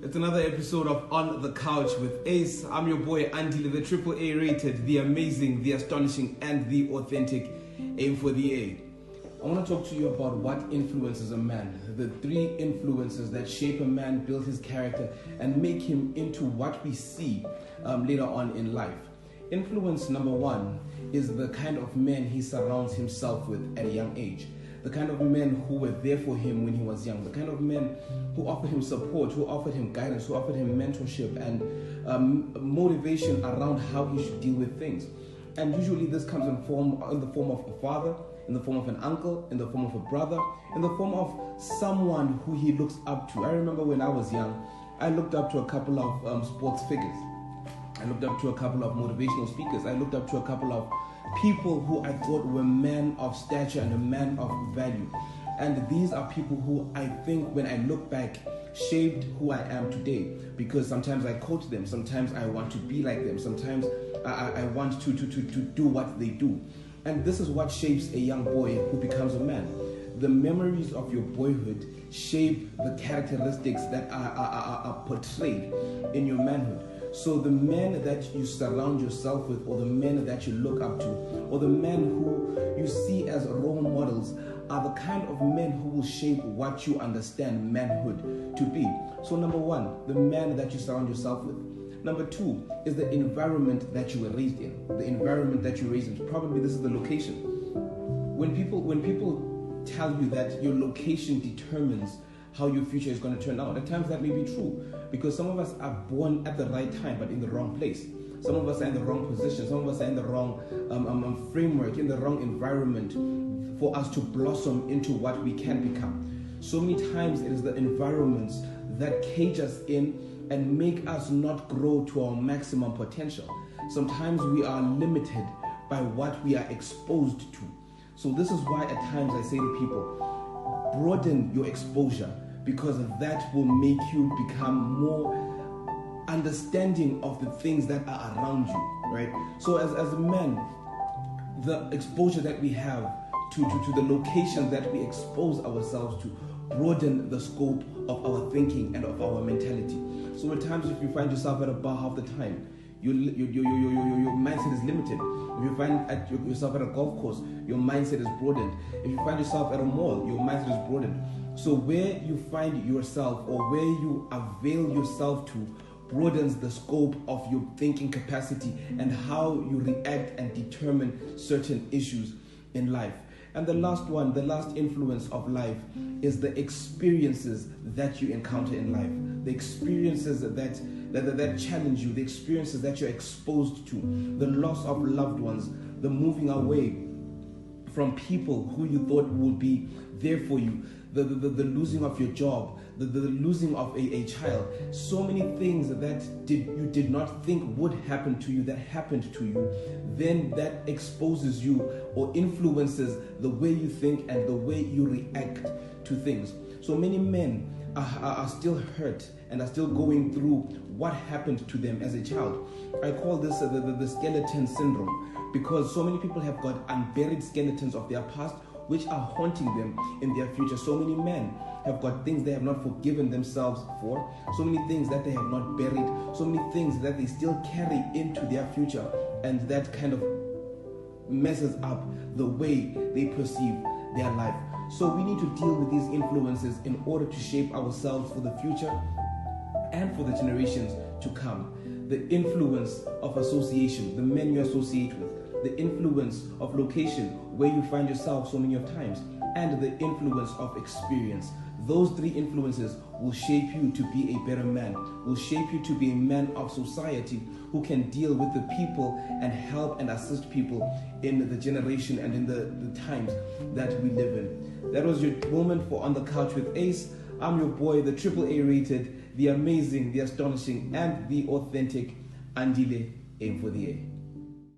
It's another episode of On the Couch with Ace. I'm your boy Andile, the AAA rated, the amazing, the astonishing, and the authentic. Aim for the A. I want to talk to you about what influences a man. The 3 influences that shape a man, build his character, and make him into what we see later on in life. Influence number 1 is the kind of men he surrounds himself with at a young age. The kind of men who were there for him when he was young. The kind of men who offered him support, who offered him guidance, who offered him mentorship and motivation around how he should deal with things. And usually this comes in the form of a father, in the form of an uncle, in the form of a brother, in the form of someone who he looks up to. I remember when I was young, I looked up to a couple of sports figures. I looked up to a couple of motivational speakers. I looked up to a couple of people who I thought were men of stature and a man of value. And these are people who I think, when I look back, shaped who I am today. Because sometimes I quote them, sometimes I want to be like them, sometimes I want to do what they do. And this is what shapes a young boy who becomes a man. The memories of your boyhood shape the characteristics that are portrayed in your manhood. So the men that you surround yourself with, or the men that you look up to, or the men who you see as role models, are the kind of men who will shape what you understand manhood to be. So number 1, the man that you surround yourself with. Number 2 is the environment that you were raised in. The environment that you were raised in. Probably this is the location. When people tell you that your location determines how your future is going to turn out, at times that may be true, because some of us are born at the right time but in the wrong place. Some of us are in the wrong position. Some of us are in the wrong framework, in the wrong environment for us to blossom into what we can become. So many times it is the environments that cage us in and make us not grow to our maximum potential. Sometimes we are limited by what we are exposed to. So this is why at times I say to people, broaden your exposure, because that will make you become more understanding of the things that are around you, right? So as a man, the exposure that we have to the locations that we expose ourselves to broaden the scope of our thinking and of our mentality. So at times, if you find yourself at a bar half the time, your mindset is limited. If you find yourself at a golf course, your mindset is broadened. If you find yourself at a mall, your mindset is broadened. So where you find yourself, or where you avail yourself to, broadens the scope of your thinking capacity and how you react and determine certain issues in life. And the last one, the last influence of life, is the experiences that you encounter in life. The experiences that challenge you, the experiences that you're exposed to, the loss of loved ones, the moving away from people who you thought would be there for you, the losing of your job, the losing of a child. So many things that you did not think would happen to you that happened to you, then that exposes you or influences the way you think and the way you react to things. So many men are still hurt and are still going through what happened to them as a child. I call this the skeleton syndrome, because so many people have got unburied skeletons of their past which are haunting them in their future. So many men have got things they have not forgiven themselves for, so many things that they have not buried, so many things that they still carry into their future, and that kind of messes up the way they perceive their life. So we need to deal with these influences in order to shape ourselves for the future and for the generations to come. The influence of association, the men you associate with, the influence of location, where you find yourself so many of times, and the influence of experience. Those 3 influences will shape you to be a better man, will shape you to be a man of society who can deal with the people and help and assist people in the generation and in the times that we live in. That was your moment for On the Couch with Ace. I'm your boy, the AAA rated, the amazing, the astonishing, and the authentic Andile. Aim for the A.